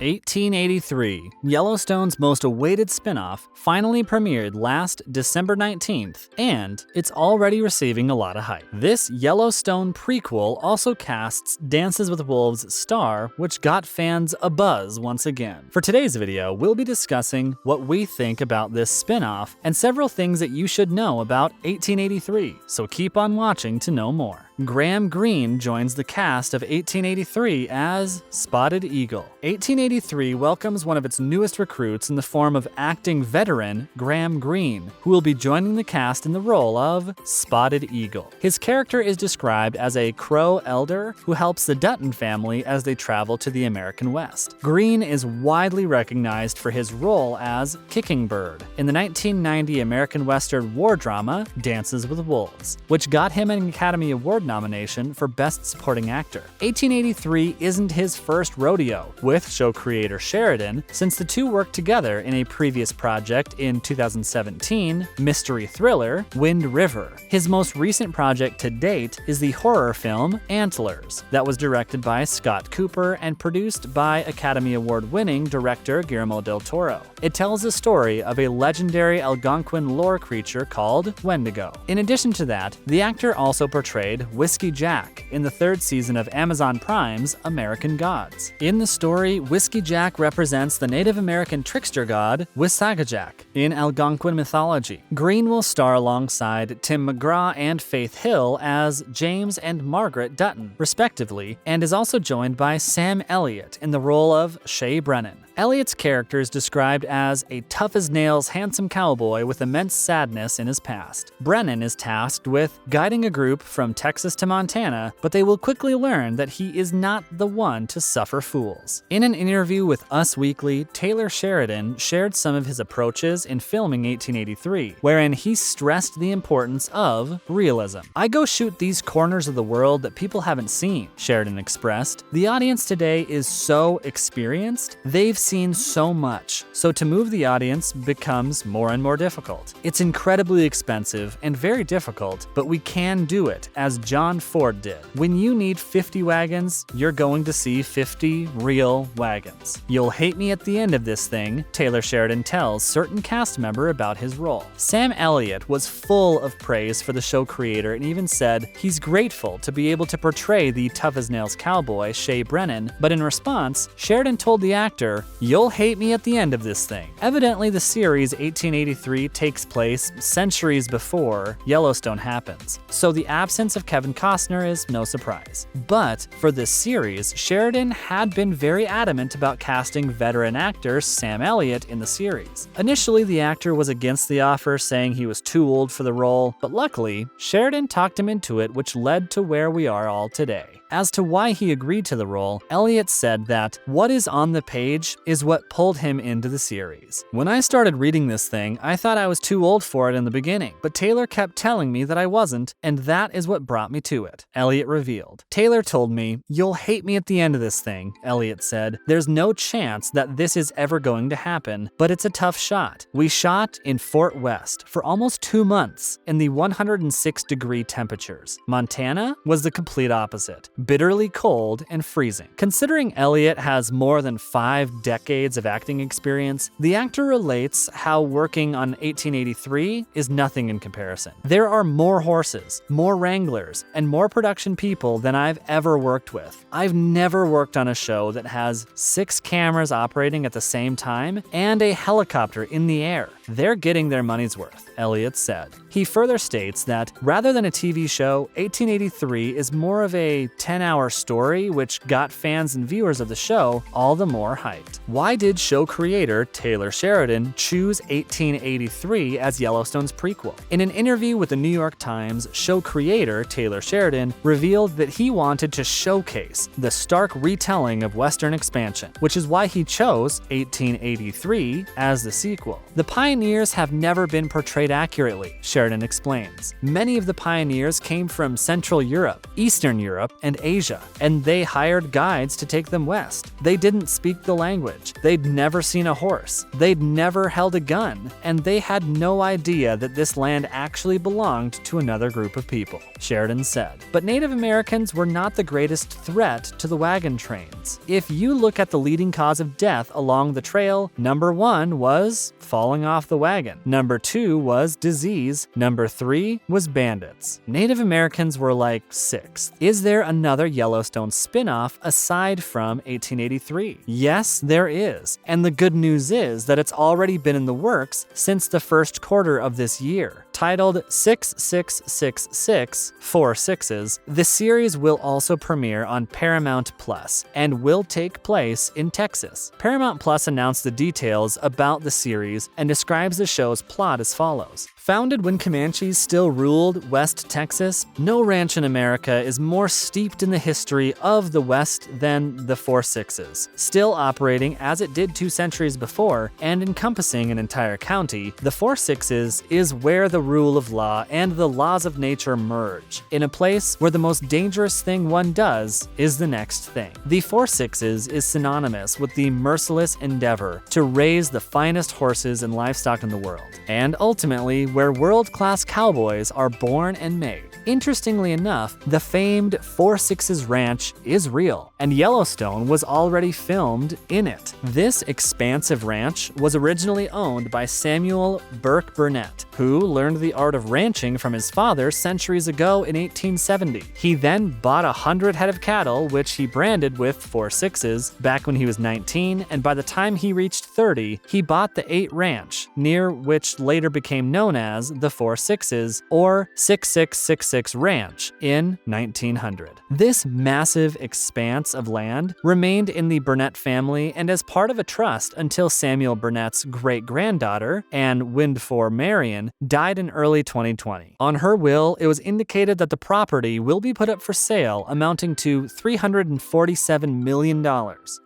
1883, Yellowstone's most awaited spin-off, finally premiered last December 19th, and it's already receiving a lot of hype. This Yellowstone prequel also casts Dances with Wolves star, which got fans abuzz once again. For today's video, we'll be discussing what we think about this spin-off and several things that you should know about 1883, so keep on watching to know more. Graham Greene joins the cast of 1883 as Spotted Eagle. 1883 welcomes one of its newest recruits in the form of acting veteran Graham Greene, who will be joining the cast in the role of Spotted Eagle. His character is described as a Crow elder who helps the Dutton family as they travel to the American West. Greene is widely recognized for his role as Kicking Bird in the 1990 American Western war drama Dances with Wolves, which got him an Academy Award nomination for Best Supporting Actor. 1883 isn't his first rodeo with show creator Sheridan, since the two worked together in a previous project in 2017, mystery thriller Wind River. His most recent project to date is the horror film Antlers, that was directed by Scott Cooper and produced by Academy Award-winning director Guillermo del Toro. It tells the story of a legendary Algonquin-lore creature called Wendigo. In addition to that, the actor also portrayed Whiskey Jack in the third season of Amazon Prime's American Gods. In the story, Whiskey Jack represents the Native American trickster god Wissahickon in Algonquin mythology. Greene will star alongside Tim McGraw and Faith Hill as James and Margaret Dutton, respectively, and is also joined by Sam Elliott in the role of Shea Brennan. Elliott's character is described as a tough-as-nails handsome cowboy with immense sadness in his past. Brennan is tasked with guiding a group from Texas to Montana, but they will quickly learn that he is not the one to suffer fools. In an interview with Us Weekly, Taylor Sheridan shared some of his approaches in filming 1883, wherein he stressed the importance of realism. "I go shoot these corners of the world that people haven't seen," Sheridan expressed. "The audience today is so experienced, they've seen so much, so to move the audience becomes more and more difficult. It's incredibly expensive and very difficult, but we can do it, as John Ford did. When you need 50 wagons, you're going to see 50 real wagons. You'll hate me at the end of this thing," Taylor Sheridan tells certain cast member about his role. Sam Elliott was full of praise for the show creator and even said he's grateful to be able to portray the tough-as-nails cowboy Shea Brennan, but in response, Sheridan told the actor, "You'll hate me at the end of this thing." Evidently, the series 1883 takes place centuries before Yellowstone happens, so the absence of Kevin Costner is no surprise. But for this series, Sheridan had been very adamant about casting veteran actor Sam Elliott in the series. Initially, the actor was against the offer, saying he was too old for the role, but luckily, Sheridan talked him into it, which led to where we are all today. As to why he agreed to the role, Elliott said that what is on the page is what pulled him into the series. "When I started reading this thing, I thought I was too old for it in the beginning, but Taylor kept telling me that I wasn't, and that is what brought me to it," Elliott revealed. "Taylor told me, 'You'll hate me at the end of this thing,'" Elliott said. "There's no chance that this is ever going to happen, but it's a tough shot. We shot in Fort West for almost 2 months in the 106-degree temperatures. Montana was the complete opposite. Bitterly cold and freezing." Considering Elliott has more than 5 decades of acting experience, the actor relates how working on 1883 is nothing in comparison. "There are more horses, more wranglers, and more production people than I've ever worked with. I've never worked on a show that has 6 cameras operating at the same time and a helicopter in the air. They're getting their money's worth," Elliott said. He further states that rather than a TV show, 1883 is more of a 10-hour story, which got fans and viewers of the show all the more hyped. Why did show creator Taylor Sheridan choose 1883 as Yellowstone's prequel? In an interview with the New York Times, show creator Taylor Sheridan revealed that he wanted to showcase the stark retelling of Western expansion, which is why he chose 1883 as the sequel. The pioneer pioneers have never been portrayed accurately, Sheridan explains. Many of the pioneers came from Central Europe, Eastern Europe, and Asia, and they hired guides to take them west. They didn't speak the language, they'd never seen a horse, they'd never held a gun, and they had no idea that this land actually belonged to another group of people, Sheridan said. But Native Americans were not the greatest threat to the wagon trains. If you look at the leading cause of death along the trail, number 1 was falling off the wagon. Number 2 was disease. Number 3 was bandits. Native Americans were like 6th. Is there another Yellowstone spin-off aside from 1883? Yes, there is. And the good news is that it's already been in the works since the first quarter of this year. Titled 6666, 4 sixes, the series will also premiere on Paramount Plus and will take place in Texas. Paramount Plus announced the details about the series and describes the show's plot as follows. Founded when Comanches still ruled West Texas, no ranch in America is more steeped in the history of the West than the 4 Sixes. Still operating as it did 2 centuries before and encompassing an entire county, the 4 Sixes is where the rule of law and the laws of nature merge, in a place where the most dangerous thing one does is the next thing. The 4 Sixes is synonymous with the merciless endeavor to raise the finest horses and livestock in the world, and ultimately where world-class cowboys are born and made. Interestingly enough, the famed 4 Sixes Ranch is real, and Yellowstone was already filmed in it. This expansive ranch was originally owned by Samuel Burke Burnett, who learned the art of ranching from his father centuries ago in 1870. He then bought 100 head of cattle, which he branded with 4 Sixes back when he was 19, and by the time he reached 30, he bought the 8 Ranch, near which later became known as the 4 Sixes, or 6666 Ranch, in 1900. This massive expanse of land remained in the Burnett family and as part of a trust until Samuel Burnett's great-granddaughter, Anne Windfor Marion, died in early 2020. On her will, it was indicated that the property will be put up for sale, amounting to $347 million.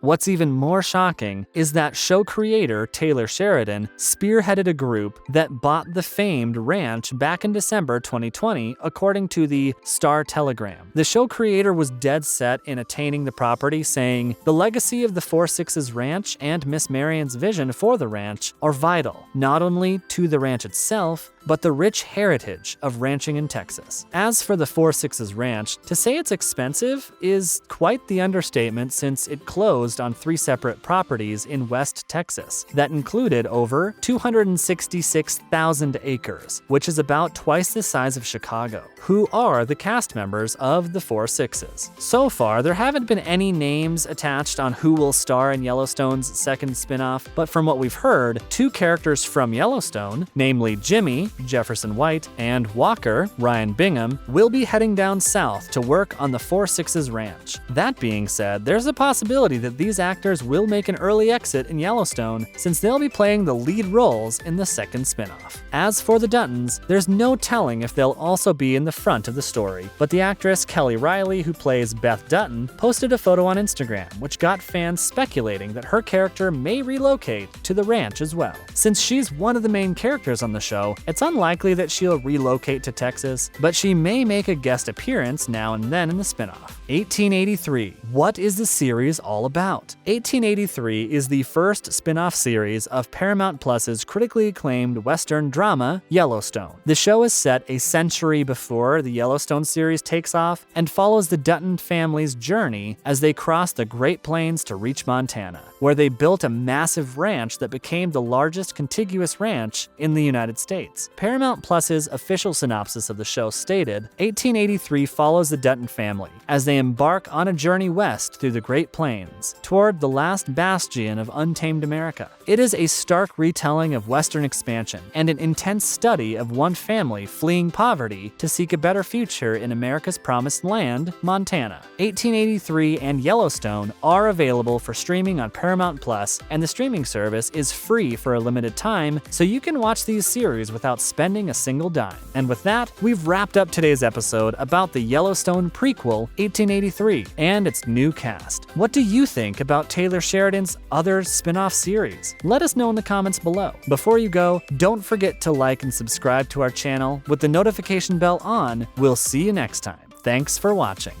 What's even more shocking is that show creator Taylor Sheridan spearheaded a group that bought the famed ranch back in December 2020, according to the Star-Telegram. The show creator was dead set in attaining the property, saying, "The legacy of the 4 Sixes Ranch and Miss Marion's vision for the ranch are vital, not only to the ranch itself, but the rich heritage of ranching in Texas." As for the 4 Sixes Ranch, to say it's expensive is quite the understatement, since it closed on 3 separate properties in West Texas that included over 266,000 acres, which is about twice the size of Chicago. Who are the cast members of the 4 Sixes? So far, there haven't been any names attached on who will star in Yellowstone's second spin-off, but from what we've heard, 2 characters from Yellowstone, namely Jimmy, Jefferson White, and Walker, Ryan Bingham, will be heading down south to work on the 4 Sixes Ranch. That being said, there's a possibility that these actors will make an early exit in Yellowstone, since they'll be playing the lead roles in the second spin-off. As for the Duttons, there's no telling if they'll also be in the front of the story, but the actress Kelly Riley, who plays Beth Dutton, posted a photo on Instagram, which got fans speculating that her character may relocate to the ranch as well. Since she's one of the main characters on the show, it's unlikely that she'll relocate to Texas, but she may make a guest appearance now and then in the spinoff. 1883. What is the series all about? 1883 is the first spinoff series of Paramount Plus's critically acclaimed Western drama, Yellowstone. The show is set a century before the Yellowstone series takes off and follows the Dutton family's journey as they cross the Great Plains to reach Montana, where they built a massive ranch that became the largest contiguous ranch in the United States. Paramount Plus's official synopsis of the show stated, 1883 follows the Dutton family as they embark on a journey west through the Great Plains, toward the last bastion of untamed America. It is a stark retelling of Western expansion and an intense study of one family fleeing poverty to seek a better future in America's promised land, Montana. 1883 and Yellowstone are available for streaming on Paramount Plus, and the streaming service is free for a limited time, so you can watch these series without spending a single dime. And with that, we've wrapped up today's episode about the Yellowstone Prequel, 1883 1983 and its new cast. What do you think about Taylor Sheridan's other spin-off series? Let us know in the comments below. Before you go, don't forget to like and subscribe to our channel with the notification bell on. We'll see you next time. Thanks for watching.